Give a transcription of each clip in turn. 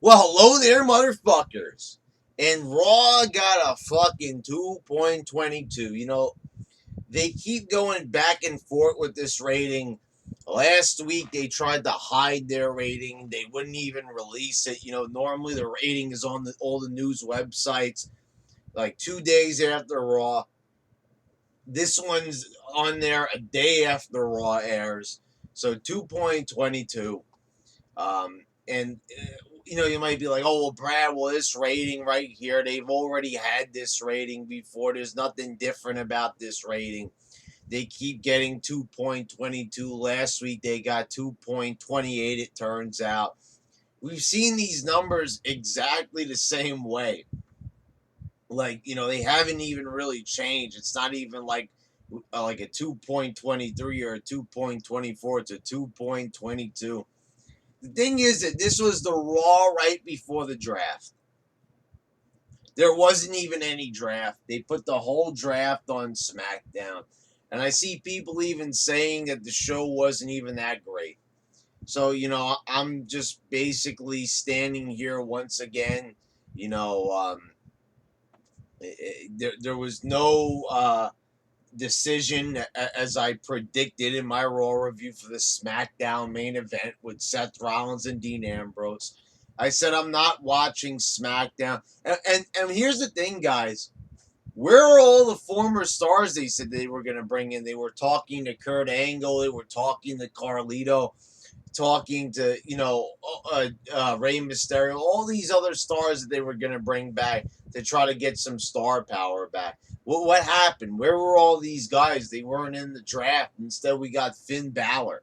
Well, hello there, motherfuckers. And Raw got a fucking 2.22. They keep going back and forth with this rating. Last week, they tried to hide their rating. They wouldn't even release it. Normally the rating is on all the news websites like 2 days after Raw. This one's on there a day after Raw airs. So 2.22. And you might be like, oh, well, Brad, well, this rating right here, they've already had this rating before. There's nothing different about this rating. They keep getting 2.22. Last week, they got 2.28, it turns out. We've seen these numbers exactly the same way. They haven't even really changed. It's not even like a 2.23 or a 2.24. It's a 2.22. The thing is that this was the Raw right before the draft. There wasn't even any draft. They put the whole draft on SmackDown. And I see people even saying that the show wasn't even that great. So, I'm just basically standing here once again. There was no decision as I predicted in my Raw review for the SmackDown main event with Seth Rollins and Dean Ambrose. I said I'm not watching SmackDown. And here's the thing, guys. Where are all the former stars they said they were going to bring in? They were talking to Kurt Angle. They were talking to Carlito. Talking to, Rey Mysterio. All these other stars that they were going to bring back to try to get some star power back. What happened? Where were all these guys? They weren't in the draft. Instead, we got Finn Balor,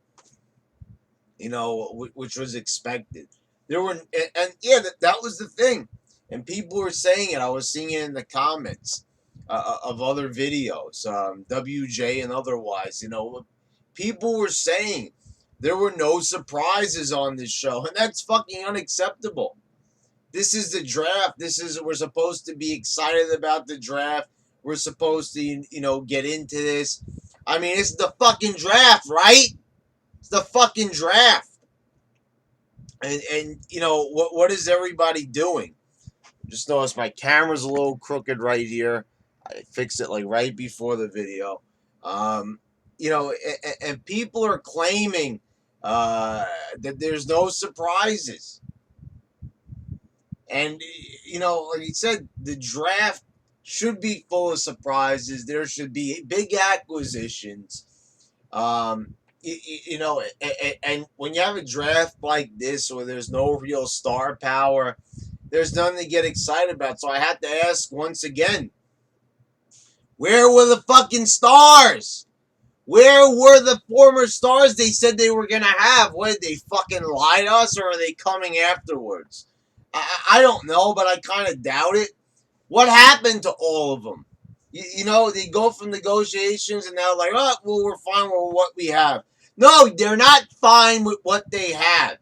which was expected. There were, and yeah, that was the thing. And people were saying it. I was seeing it in the comments of other videos, WJ and otherwise. People were saying there were no surprises on this show, and that's fucking unacceptable. This is the draft. We're supposed to be excited about the draft. We're supposed to, get into this. I mean, it's the fucking draft, right? It's the fucking draft. And what is everybody doing? Just notice my camera's a little crooked right here. I fixed it like right before the video. And people are claiming that there's no surprises. And, like you said, the draft should be full of surprises. There should be big acquisitions. And when you have a draft like this where there's no real star power, there's nothing to get excited about. So I have to ask once again, where were the fucking stars? Where were the former stars they said they were going to have? What, did they fucking lie to us, or are they coming afterwards? I don't know, but I kind of doubt it. What happened to all of them? They go from negotiations and now like, oh, well, we're fine with what we have. No, they're not fine with what they have.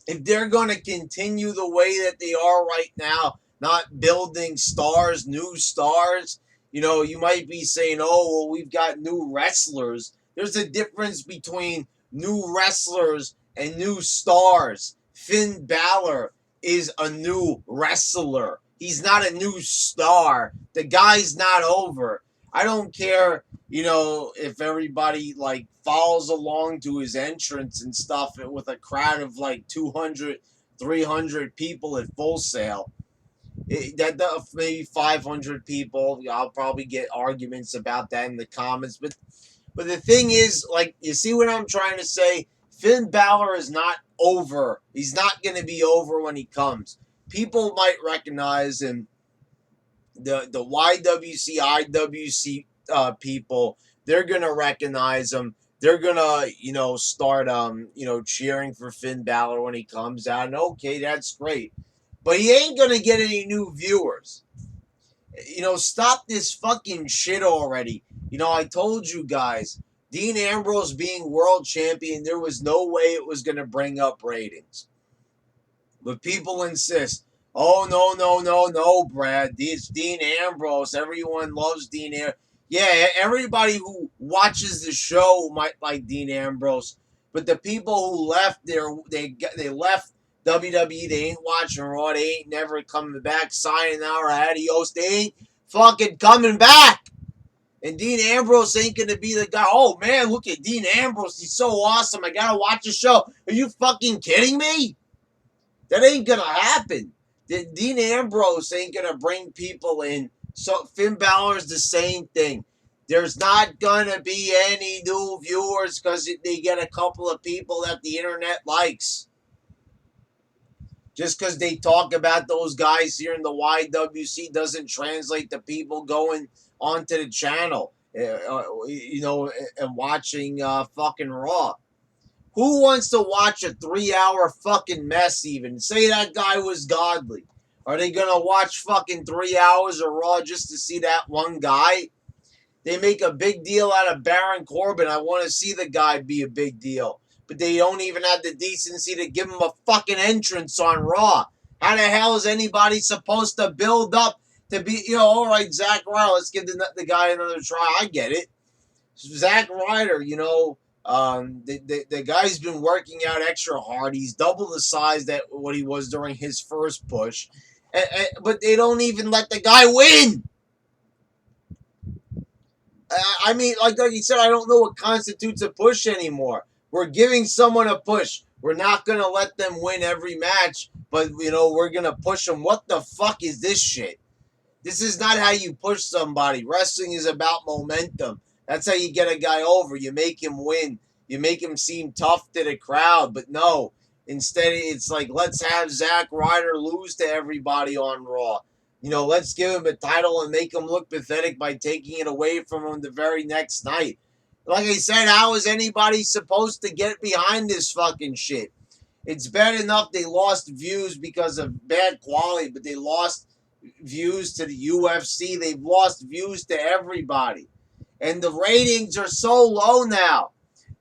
If they're going to continue the way that they are right now, not building stars, new stars, you might be saying, oh, well, we've got new wrestlers. There's a difference between new wrestlers and new stars. Finn Balor is a new wrestler. He's not a new star. The guy's not over. I don't care, if everybody follows along to his entrance and stuff with a crowd of 200, 300 people at Full Sail. That maybe 500 people. I'll probably get arguments about that in the comments. But the thing is, you see what I'm trying to say? Finn Balor is not over. He's not going to be over when he comes. People might recognize him. The YWC, IWC people, they're going to recognize him. They're going to, start, cheering for Finn Balor when he comes out. And okay, that's great. But he ain't going to get any new viewers. Stop this fucking shit already. I told you guys, Dean Ambrose being world champion, there was no way it was going to bring up ratings. But people insist, oh, no, Brad. It's Dean Ambrose. Everyone loves Dean Ambrose. Yeah, everybody who watches the show might like Dean Ambrose. But the people who left there, they left WWE, they ain't watching Raw. They ain't never coming back. Sayonara, adios. They ain't fucking coming back. And Dean Ambrose ain't going to be the guy. Oh, man, look at Dean Ambrose. He's so awesome. I got to watch the show. Are you fucking kidding me? That ain't going to happen. Dean Ambrose ain't going to bring people in. So Finn Balor's the same thing. There's not going to be any new viewers because they get a couple of people that the internet likes. Just because they talk about those guys here in the YWC doesn't translate to people going onto the channel, and watching fucking Raw. Who wants to watch a 3-hour fucking mess even? Say that guy was godly. Are they going to watch fucking 3 hours of Raw just to see that one guy? They make a big deal out of Baron Corbin. I want to see the guy be a big deal. But they don't even have the decency to give him a fucking entrance on Raw. How the hell is anybody supposed to build up to be, all right, Zack Ryder, let's give the guy another try. I get it. Zack Ryder, the guy's been working out extra hard. He's double the size that what he was during his first push. But they don't even let the guy win. I mean, like you said, I don't know what constitutes a push anymore. We're giving someone a push. We're not going to let them win every match, but, we're going to push them. What the fuck is this shit? This is not how you push somebody. Wrestling is about momentum. That's how you get a guy over. You make him win. You make him seem tough to the crowd, but no. Instead, it's like, let's have Zack Ryder lose to everybody on Raw. Let's give him a title and make him look pathetic by taking it away from him the very next night. Like I said, how is anybody supposed to get behind this fucking shit? It's bad enough they lost views because of bad quality, but they lost views to the UFC. They've lost views to everybody. And the ratings are so low now.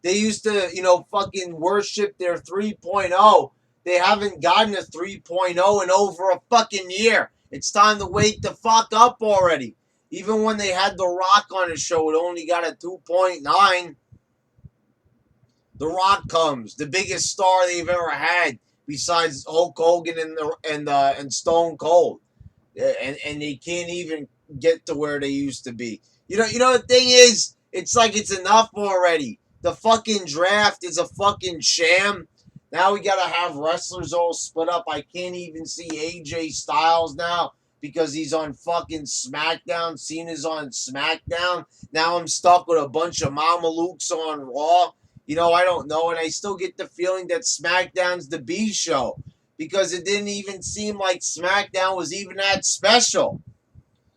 They used to, fucking worship their 3.0. They haven't gotten a 3.0 in over a fucking year. It's time to wake the fuck up already. Even when they had The Rock on the show, it only got a 2.9. The Rock comes, the biggest star they've ever had, besides Hulk Hogan and Stone Cold, and they can't even get to where they used to be. The thing is, it's like it's enough already. The fucking draft is a fucking sham. Now we gotta have wrestlers all split up. I can't even see AJ Styles now because he's on fucking SmackDown. Cena's on SmackDown. Now I'm stuck with a bunch of Mamalukes on Raw. I don't know. And I still get the feeling that SmackDown's the B show because it didn't even seem like SmackDown was even that special.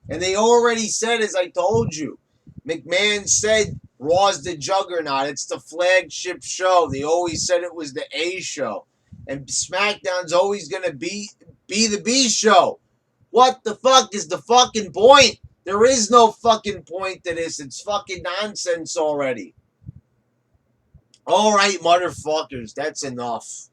And they already said, as I told you, McMahon said Raw's the juggernaut. It's the flagship show. They always said it was the A show. And SmackDown's always going to be the B show. What the fuck is the fucking point? There is no fucking point to this. It's fucking nonsense already. All right, motherfuckers. That's enough.